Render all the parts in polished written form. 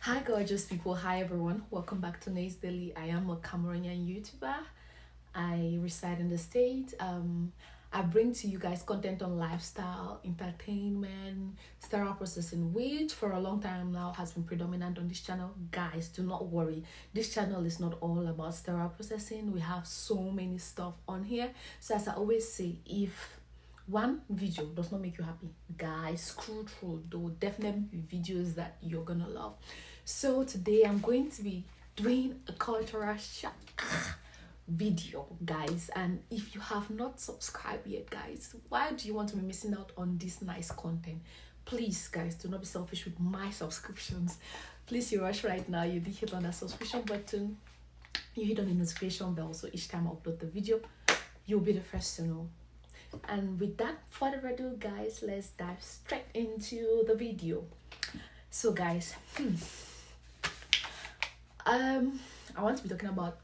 Hi gorgeous people, hi everyone, welcome back to Nays Daily. I am a Cameroonian YouTuber. I reside in the States. I bring to you guys content on lifestyle, entertainment, sterile processing, which for a long time now has been predominant on this channel. Guys, do not worry, this channel is not all about sterile processing. We have so many stuff on here. So as I always say, if one video does not make you happy, guys, scroll through. There will definitely be videos that you're gonna love. So today I'm going to be doing a cultural shock video, guys. And if you have not subscribed yet, guys, why do you want to be missing out on this nice content? Please, guys, do not be selfish with my subscriptions. Please, you rush right now. You hit on that subscription button, you hit on the notification bell, so each time I upload the video you'll be the first to know. And with that further ado, guys, let's dive straight into the video. So guys, I want to be talking about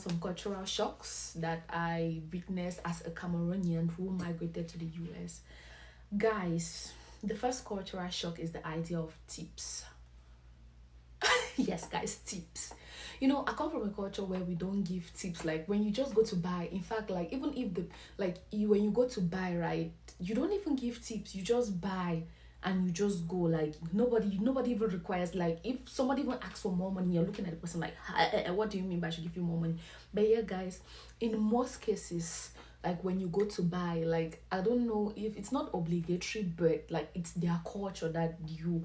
some cultural shocks that I witnessed as a Cameroonian who migrated to the US. Guys, the first cultural shock is the idea of tips. Yes, guys, tips. You know, I come from a culture where we don't give tips. Like when you just go to buy, in fact, like even if when you go to buy, right, you don't even give tips. You just buy and you just go. Like nobody even requires, like if somebody even asks for more money, you're looking at the person like, what do you mean by I should give you more money? But yeah, guys, in most cases, like when you go to buy, like I don't know if it's not obligatory, but like it's their culture that you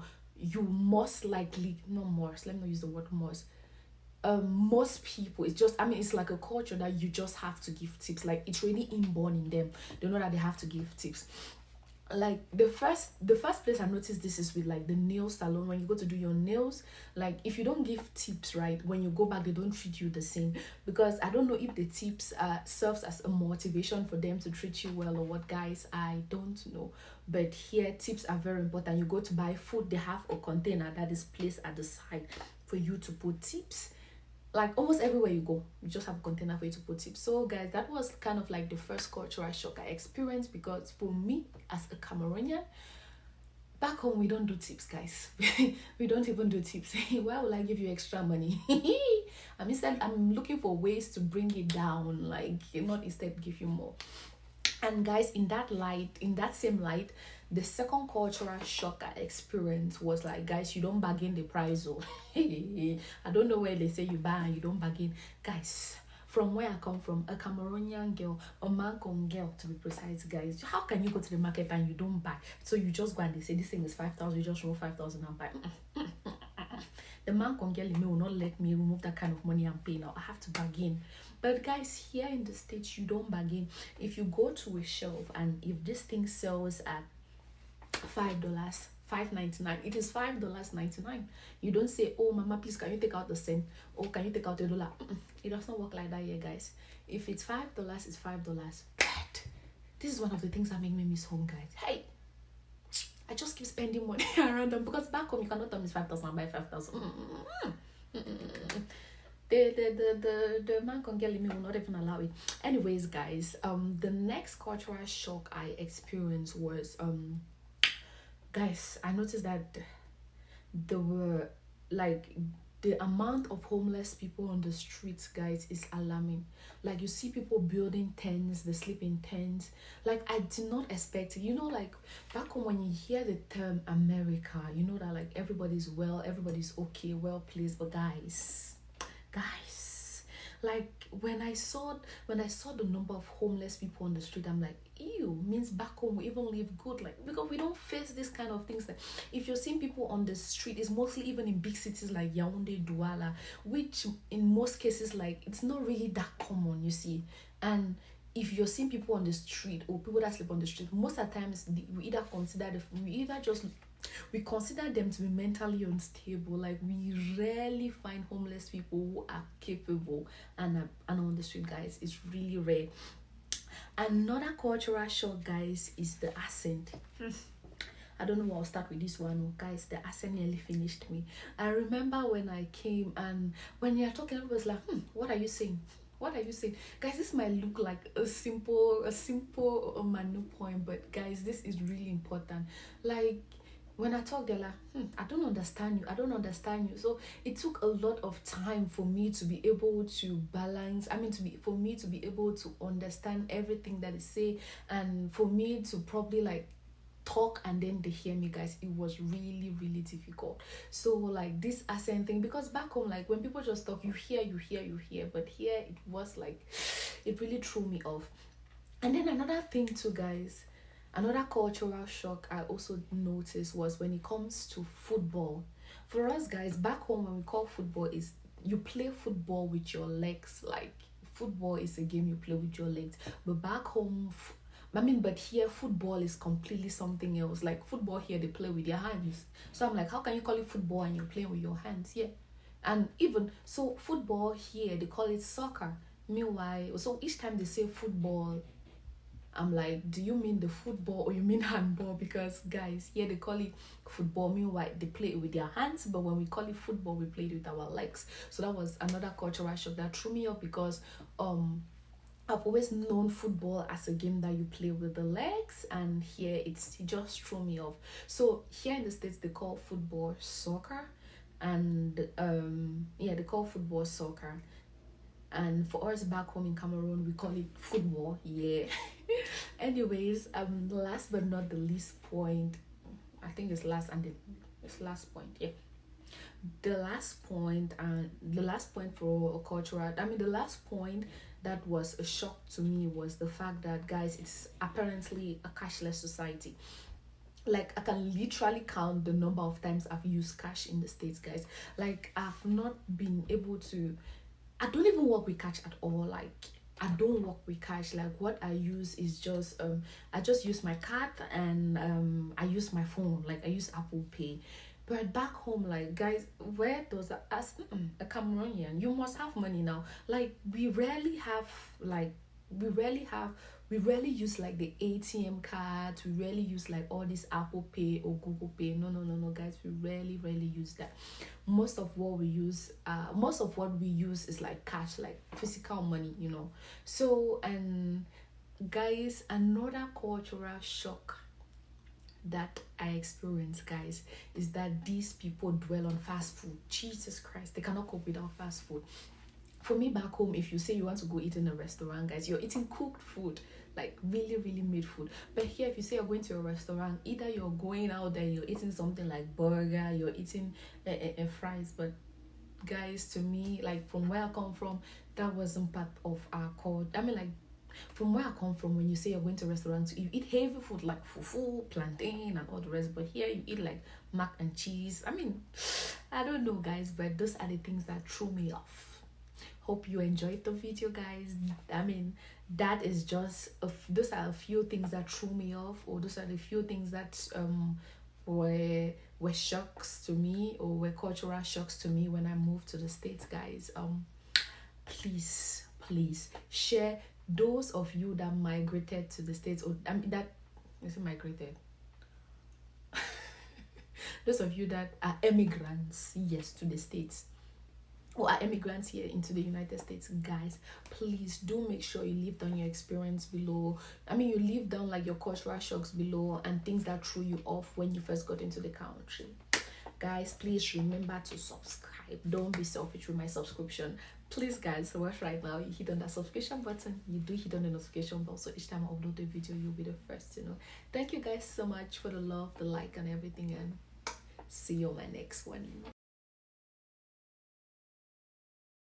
most likely, no most, let me not use the word most people, it's just, I mean, it's like a culture that you just have to give tips. Like it's really inborn in them. They know that they have to give tips. Like the first place I noticed this is with like the nail salon. When you go to do your nails, like if you don't give tips, right, when you go back they don't treat you the same. Because I don't know if the tips serves as a motivation for them to treat you well or what, guys, I don't know. But here tips are very important. You go to buy food, they have a container that is placed at the side for you to put tips. Like almost everywhere you go, you just have a container for you to put tips. So guys, that was kind of like the first cultural shock I experienced, because for me as a Cameroonian, back home we don't do tips, guys. We don't even do tips. Why would I give you extra money? I'm looking for ways to bring it down, like not instead give you more. And guys, in that same light, the second cultural shock I experienced was like, guys, you don't bargain the price. Oh, I don't know where they say you buy and you don't bargain. Guys, from where I come from, a Cameroonian girl, a Mancon girl to be precise, guys, how can you go to the market and you don't buy? So you just go and they say this thing is 5,000, you just roll 5,000 and buy. The Mancon girl in me will not let me remove that kind of money and pay now. I have to bargain. But guys, here in the States, you don't bargain. If you go to a shelf and if this thing sells at $5, $5.99, it is $5.99. You don't say, oh mama, please can you take out the cent, or can you take out $1? It does not work like that here, guys. If it's $5, it's $5. God, this is one of the things that make me miss home, guys. Hey, I just keep spending money around them, because back home you cannot tell me it's 5,000 and buy 5,000. The man can get me will not even allow it. Anyways, guys, the next cultural shock I experienced was guys, I noticed that there were like the amount of homeless people on the streets, guys, is alarming. Like you see people building tents, they sleep in tents. Like I did not expect it. You know, like back home when you hear the term America, you know that like everybody's well, everybody's okay, well pleased. But guys, like when I saw the number of homeless people on the street, I'm like, ew, means back home we even live good. Like because we don't face this kind of things. Like if you're seeing people on the street, it's mostly even in big cities like Yaoundé, Douala, which in most cases like it's not really that common, you see. And if you're seeing people on the street or people that sleep on the street, most of the times we consider them to be mentally unstable. Like we rarely find homeless people who are capable and are on the street, guys. It's really rare. Another cultural shock, guys, is the accent. I don't know, I'll start with this one, guys. The accent nearly finished me. I remember when I came and when you're talking, everybody was like, what are you saying? What are you saying? Guys, this might look like a simple manu point, but guys, this is really important. Like when I talk, they're like, I don't understand you. I don't understand you. So it took a lot of time for me to be able to balance. I mean, for me to be able to understand everything that they say, and for me to probably like talk and then they hear me, guys. It was really really difficult. So like this accent thing, because back home, like when people just talk, you hear, but here it was like it really threw me off. And then another thing too, guys, another cultural shock I also noticed was when it comes to football. For us guys back home, when we call football is you play football with your legs. Like football is a game you play with your legs. But back home, I mean, but here football is completely something else. Like football here, they play with their hands. So I'm like, how can you call it football and you're playing with your hands? Yeah. And even so, football here, they call it soccer. Meanwhile, so each time they say football, I'm like, do you mean the football or you mean handball? Because guys, here they call it football. Meanwhile, they play it with their hands, but when we call it football, we play it with our legs. So that was another cultural shock that threw me off, because I've always known football as a game that you play with the legs, and here it just threw me off. So here in the States, they call football soccer, and yeah, they call football soccer. And for us back home in Cameroon, we call it football. Yeah. Anyways, last but not the least point, I think it's last and it's last point. Yeah. The last point, and the last point for a cultural, I mean the last point that was a shock to me was the fact that, guys, it's apparently a cashless society. Like I can literally count the number of times I've used cash in the States, guys. Like I've not been able to, I don't even work with cash at all. Like I don't work with cash. Like what I use is just I just use my card, and I use my phone. Like I use Apple Pay. But back home, like guys, where does that, as a Cameroonian, you must have money now. Like we rarely have we rarely use like the ATM cards. We rarely use like all this Apple Pay or Google Pay. No, guys, we rarely use that. Most of what we use is like cash, like physical money, you know. So, and guys, another cultural shock that I experienced, guys, is that these people dwell on fast food. Jesus Christ, they cannot cope without fast food. For me back home, if you say you want to go eat in a restaurant, guys, you're eating cooked food, like really really made food. But here, if you say you're going to a restaurant, either you're going out there, you're eating something like burger, you're eating fries. But guys, to me, like from where I come from, that wasn't part of our culture. I mean, like from where I come from, when you say you're going to restaurants, you eat heavy food like fufu, plantain, and all the rest. But here, you eat like mac and cheese. I mean, I don't know, guys, but those are the things that threw me off. Hope you enjoyed the video, guys. I mean, that is just those are a few things that threw me off, or those are the few things that were shocks to me, or were cultural shocks to me when I moved to the States, guys. Please share those of you that migrated to the States, or I mean that is it migrated. Those of you that are immigrants, yes, to the States, or are immigrants here into the United States, guys, please do make sure you leave down your experience below. I mean, you leave down like your cultural shocks below and things that threw you off when you first got into the country. Guys, please remember to subscribe. Don't be selfish with my subscription. Please, guys, watch right now. You hit on that subscription button. You do hit on the notification bell, so each time I upload a video, you'll be the first to know. Thank you guys so much for the love, the like, and everything, and see you on my next one.